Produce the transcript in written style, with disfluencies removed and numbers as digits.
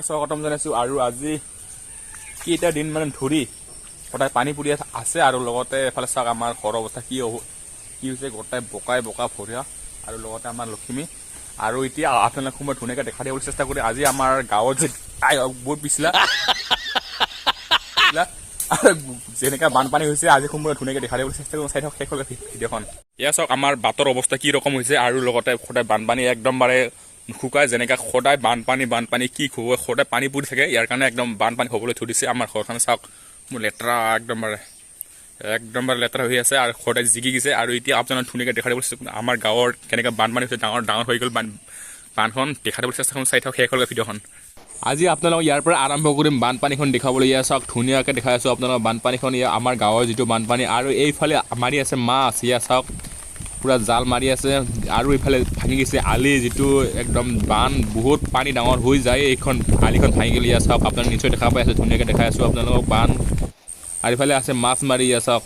সকলোকে স্বাগতম জনাইছোঁ। আৰু আজি কেইটা দিন মানে ধৰি সদায় পানী পৰি আছে আৰু লগতে এফালে চাওক আমাৰ ঘৰৰ অৱস্থা কি হৈছে, গোটাই বোকাই বোকা ভৰিয়া আৰু লগতে আমাৰ লখিমী। আৰু এতিয়া আপোনালোক সময় ধুনীয়াকৈ দেখা দিবলৈ চেষ্টা কৰি আজি আমাৰ গাঁৱত যে বহুত পিছলা আৰু যেনেকৈ বানপানী হৈছে আজি সময়ত ধুনীয়াকৈ দেখা দিবলৈ চেষ্টা কৰি চাই থাকক শেষলৈকে ভিডিঅ'খন। এয়া চাওক আমাৰ বাটৰ অৱস্থা কি ৰকম হৈছে আৰু লগতে সদায় বানপানী একদম শুকাই যেনেকৈ সদায় বানপানী কি হ'ব, সদায় পানী পৰি থাকে। ইয়াৰ কাৰণে একদম বানপানী হ'বলৈ ধৰিছে। আমাৰ ঘৰখন চাওক মোৰ লেতেৰা একদম লেতেৰা হৈ আছে আৰু সদায় জিকি গৈছে। আৰু এতিয়া আপোনালোক ধুনীয়াকৈ দেখা দিবলৈ চেষ্টা আমাৰ গাঁৱৰ কেনেকৈ বানপানী হৈছে, ডাঙৰ হৈ গ'ল বানখন দেখা দিবলৈ চেষ্টা কৰি চাই থাকক শেষলৈকে ভিডিঅ'খন। আজি আপোনালোকক ইয়াৰ পৰা আৰম্ভ কৰিম বানপানীখন দেখাবলৈ। ইয়াৰ চাওক ধুনীয়াকৈ দেখাই আছোঁ আপোনালোকক বানপানীখন। ইয়াৰ আমাৰ গাঁৱৰ যিটো বানপানী আৰু এইফালে মাৰি আছে মাছ। ইয়াৰ চাওক পুৰা জাল মাৰি আছে আৰু এইফালে ভাঙি গৈছে আলি, যিটো একদম বান বহুত পানী ডাঙৰ হৈ যায়। এইখন আলিখন ভাঙি গ'লে ইয়াৰ চাওক আপোনালোকে নিশ্চয় দেখা পাই আছে, ধুনীয়াকৈ দেখাই আছোঁ আপোনালোকক বান। আৰু এইফালে আছে মাছ মাৰি। ইয়াৰ চাওক